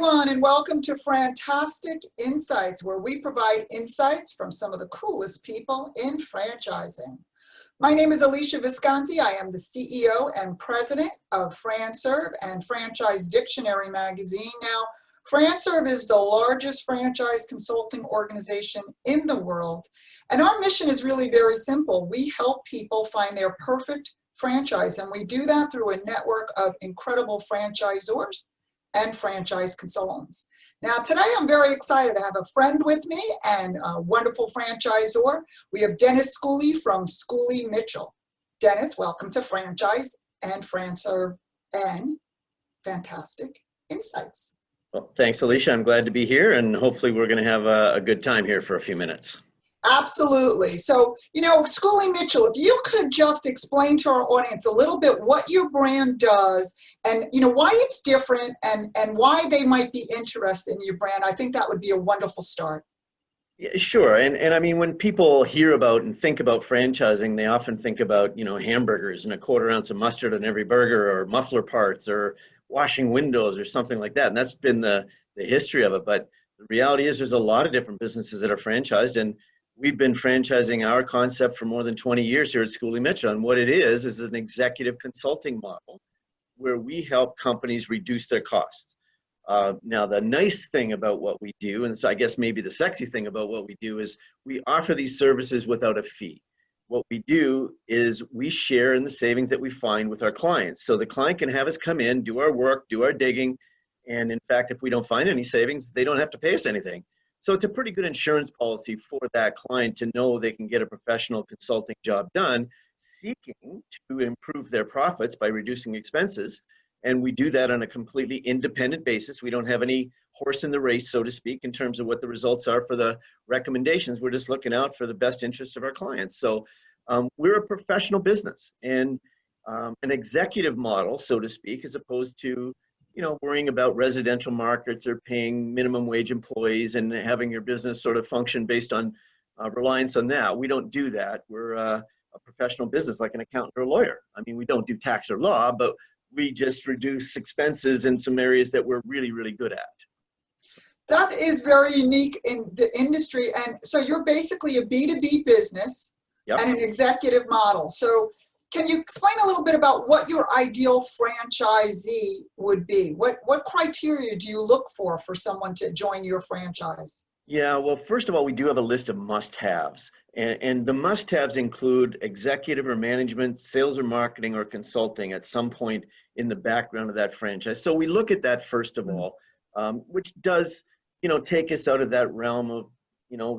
everyone, and welcome to FranTastic Insights, where we provide insights from some of the coolest people in franchising. My name is Alesia Visconti. I am the CEO and president of FranServe and Franchise Dictionary magazine. Now, FranServe is the largest franchise consulting organization in the world, and our mission is really very simple. We help people find their perfect franchise, and we do that through a network of incredible franchisors and franchise consultants. Now, today I'm very excited to have a friend with me and a wonderful franchisor. We have Dennis Schooley from Schooley Mitchell. Dennis, welcome to Franchise and FranServe and FranTastic Insights. Well, thanks, Alesia. I'm glad to be here, and hopefully we're going to have a good time here for a few minutes. Absolutely. So, Schooley Mitchell, if you could just explain to our audience a little bit what your brand does and, why it's different and why they might be interested in your brand, I think that would be a wonderful start. Yeah, sure. And I mean, when people hear about and think about franchising, they often think about, hamburgers and a quarter ounce of mustard on every burger, or muffler parts, or washing windows, or something like that. And that's been the history of it. But the reality is there's a lot of different businesses that are franchised, and we've been franchising our concept for more than 20 years here at Schooley Mitchell. And what it is an executive consulting model where we help companies reduce their costs. Now, the nice thing about what we do, and so I guess maybe the sexy thing about what we do, is we offer these services without a fee. What we do is we share in the savings that we find with our clients. So the client can have us come in, do our work, do our digging, and in fact, if we don't find any savings, they don't have to pay us anything. So it's a pretty good insurance policy for that client to know they can get a professional consulting job done, seeking to improve their profits by reducing expenses. And we do that on a completely independent basis. We don't have any horse in the race, so to speak, in terms of what the results are for the recommendations. We're just looking out for the best interest of our clients. So we're a professional business and an executive model, so to speak, as opposed to worrying about residential markets or paying minimum wage employees and having your business sort of function based on reliance on that. We don't do that. We're a professional business like an accountant or a lawyer. I mean, we don't do tax or law, but we just reduce expenses in some areas that we're really, really good at. That is very unique in the industry. And so you're basically a B2B business. Yep. And an executive model. So can you explain a little bit about what your ideal franchisee would be? What criteria do you look for someone to join your franchise? Yeah, well, first of all, we do have a list of must-haves. And the must-haves include executive or management, sales or marketing or consulting at some point in the background of that franchise. So we look at that first of all, which does, take us out of that realm of,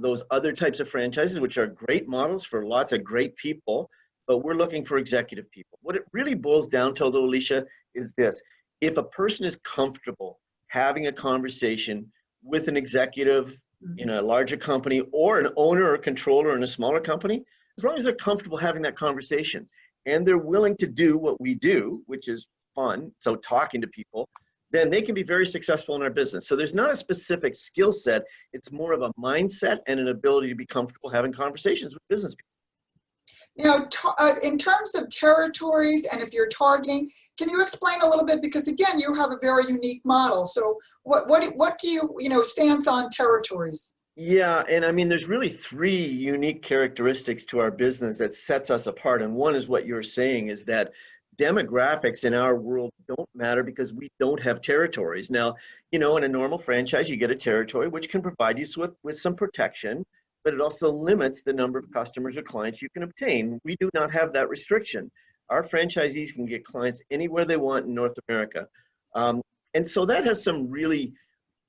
those other types of franchises, which are great models for lots of great people. But we're looking for executive people. What it really boils down to, though, Alesia, is this. If a person is comfortable having a conversation with an executive in a larger company or an owner or controller in a smaller company, as long as they're comfortable having that conversation and they're willing to do what we do, which is fun, so talking to people, then they can be very successful in our business. So there's not a specific skill set. It's more of a mindset and an ability to be comfortable having conversations with business people. In terms of territories and if you're targeting, can you explain a little bit? Because again, you have a very unique model. So what do you, stance on territories? Yeah, and I mean, there's really three unique characteristics to our business that sets us apart. And one is what you're saying is that demographics in our world don't matter because we don't have territories. Now, in a normal franchise, you get a territory which can provide you with some protection, but it also limits the number of customers or clients you can obtain. We do not have that restriction. Our franchisees can get clients anywhere they want in North America. And so that has some really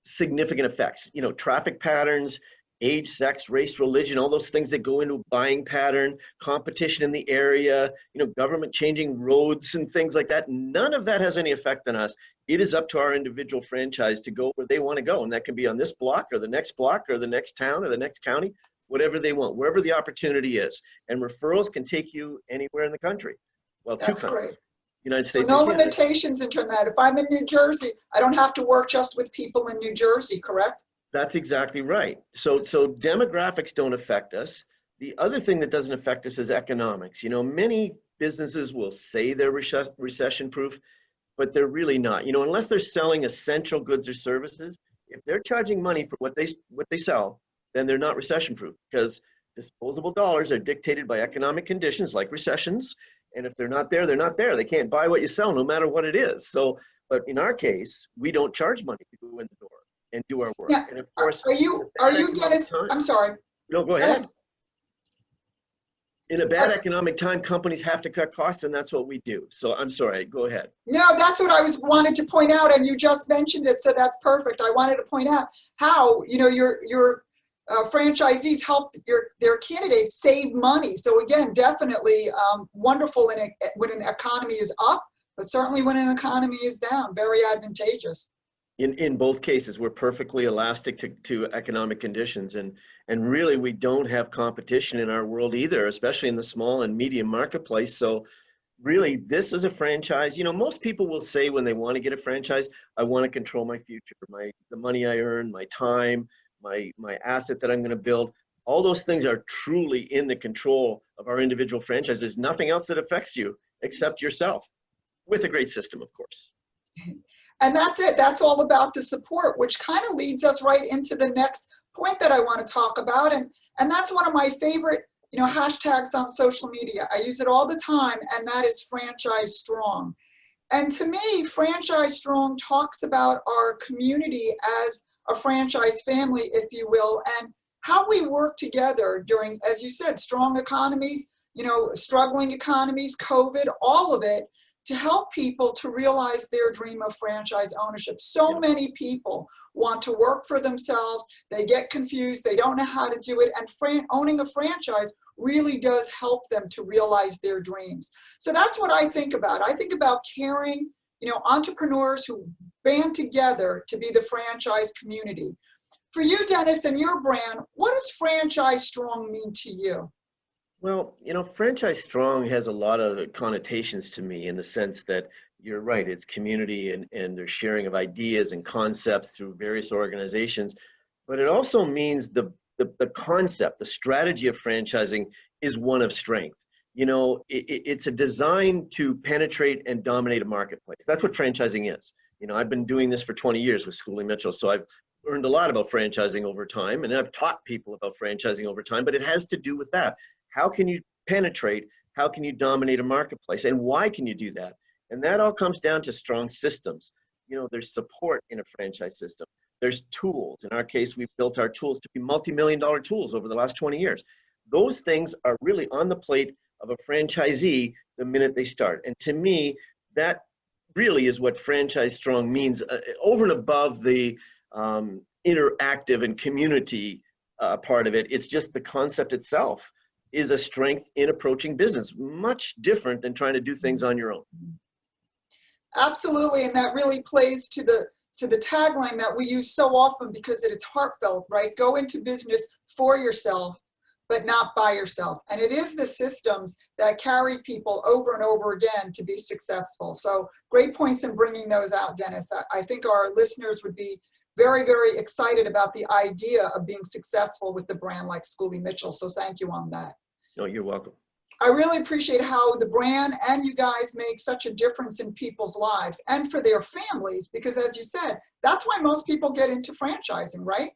significant effects. Traffic patterns, age, sex, race, religion, all those things that go into a buying pattern, competition in the area, government changing roads and things like that. None of that has any effect on us. It is up to our individual franchise to go where they want to go. And that can be on this block or the next town or the next county, whatever they want, wherever the opportunity is. And referrals can take you anywhere in the country. Well, That's two countries. Great. United States. So no limitations in terms of that. If I'm in New Jersey, I don't have to work just with people in New Jersey, correct? That's exactly right. So demographics don't affect us. The other thing that doesn't affect us is economics. Many businesses will say they're recession-proof. but they're really not. You know, unless they're selling essential goods or services, if they're charging money for what they sell, then they're not recession proof, because disposable dollars are dictated by economic conditions like recessions. And if they're not there, they're not there. They can't buy what you sell, no matter what it is. So, but in our case, we don't charge money to go in the door and do our work. Yeah. And of course, Are you Dennis? I'm sorry. No, go ahead. In a bad economic time, companies have to cut costs, and that's what we do. So I'm sorry, go ahead. No, that's what I wanted to point out, and you just mentioned it, so that's perfect. I wanted to point out how, you know, your franchisees help their candidates save money. So again, definitely wonderful when an economy is up, but certainly when an economy is down, very advantageous. In both cases, we're perfectly elastic to economic conditions, and really we don't have competition in our world either, especially in the small and medium marketplace. So really, this is a franchise. You know, most people will say when they want to get a franchise, I want to control my future, the money I earn, my time, my asset that I'm going to build. All those things are truly in the control of our individual franchise. There's nothing else that affects you except yourself, with a great system, of course. And that's it. That's all about the support, which kind of leads us right into the next point that I want to talk about. And that's one of my favorite, you know, hashtags on social media. I use it all the time, and that is Franchise Strong. And to me, Franchise Strong talks about our community as a franchise family, if you will, and how we work together during, as you said, strong economies, you know, struggling economies, COVID, all of it, to help people to realize their dream of franchise ownership. So many people want to work for themselves. They get confused. They don't know how to do it. And owning a franchise really does help them to realize their dreams. So that's what I think about. I think about caring, you know, entrepreneurs who band together to be the franchise community. For you, Dennis, and your brand, what does Franchise Strong mean to you? Well, you know, Franchise Strong has a lot of connotations to me, in the sense that you're right, it's community and there's sharing of ideas and concepts through various organizations. But it also means the concept, the strategy of franchising is one of strength. You know, it's a design to penetrate and dominate a marketplace. That's what franchising is. You know, I've been doing this for 20 years with Schooley Mitchell, so I've learned a lot about franchising over time, and I've taught people about franchising over time, but it has to do with that. How can you penetrate? How can you dominate a marketplace? And why can you do that? And that all comes down to strong systems. You know, there's support in a franchise system. There's tools. In our case, we've built our tools to be multi-million-dollar tools over the last 20 years. Those things are really on the plate of a franchisee the minute they start. And to me, that really is what Franchise Strong means, over and above the interactive and community part of it. It's just the concept itself is a strength in approaching business, much different than trying to do things on your own. Absolutely, and that really plays to the tagline that we use so often, because it's heartfelt, right? Go into business for yourself, but not by yourself. And it is the systems that carry people over and over again to be successful. So great points in bringing those out, Dennis. I think our listeners would be very, very excited about the idea of being successful with the brand like Schooley Mitchell. So thank you on that. No, you're welcome. I really appreciate how the brand and you guys make such a difference in people's lives and for their families, because as you said, that's why most people get into franchising, right?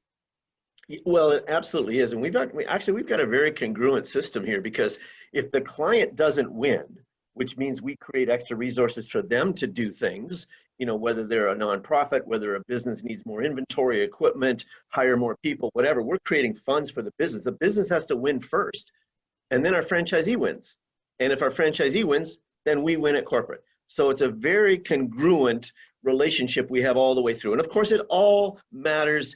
Well, it absolutely is. And we've got a very congruent system here, because if the client doesn't win, which means we create extra resources for them to do things, you know, whether they're a nonprofit, whether a business needs more inventory, equipment, hire more people, whatever, we're creating funds for the business. The business has to win first, and then our franchisee wins. And if our franchisee wins, then we win at corporate. So it's a very congruent relationship we have all the way through. And of course, it all matters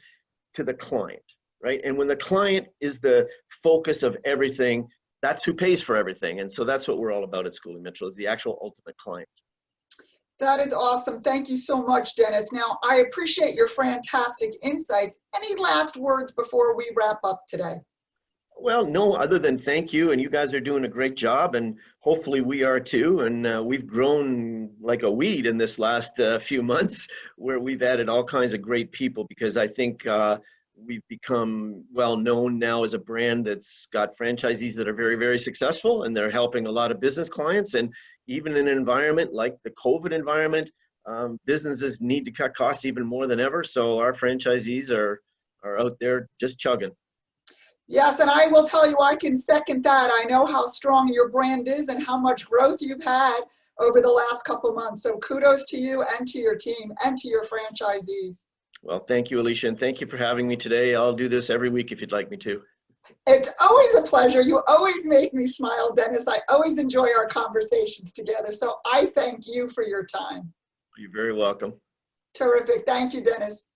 to the client, right? And when the client is the focus of everything, that's who pays for everything. And so that's what we're all about at Schooley Mitchell, is the actual ultimate client. That is awesome. Thank you so much, Dennis. Now, I appreciate your FranTastic insights. Any last words before we wrap up today? Well, no, other than thank you, and you guys are doing a great job, and hopefully we are too. And we've grown like a weed in this last few months, where we've added all kinds of great people, because I think we've become well known now as a brand that's got franchisees that are very, very successful, and they're helping a lot of business clients. And even in an environment like the COVID environment, businesses need to cut costs even more than ever. So our franchisees are out there just chugging. Yes, and I will tell you, I can second that. I know how strong your brand is and how much growth you've had over the last couple of months. So kudos to you and to your team and to your franchisees. Well, thank you, Alesia, and thank you for having me today. I'll do this every week if you'd like me to. It's always a pleasure. You always make me smile, Dennis. I always enjoy our conversations together. So I thank you for your time. You're very welcome. Terrific. Thank you, Dennis.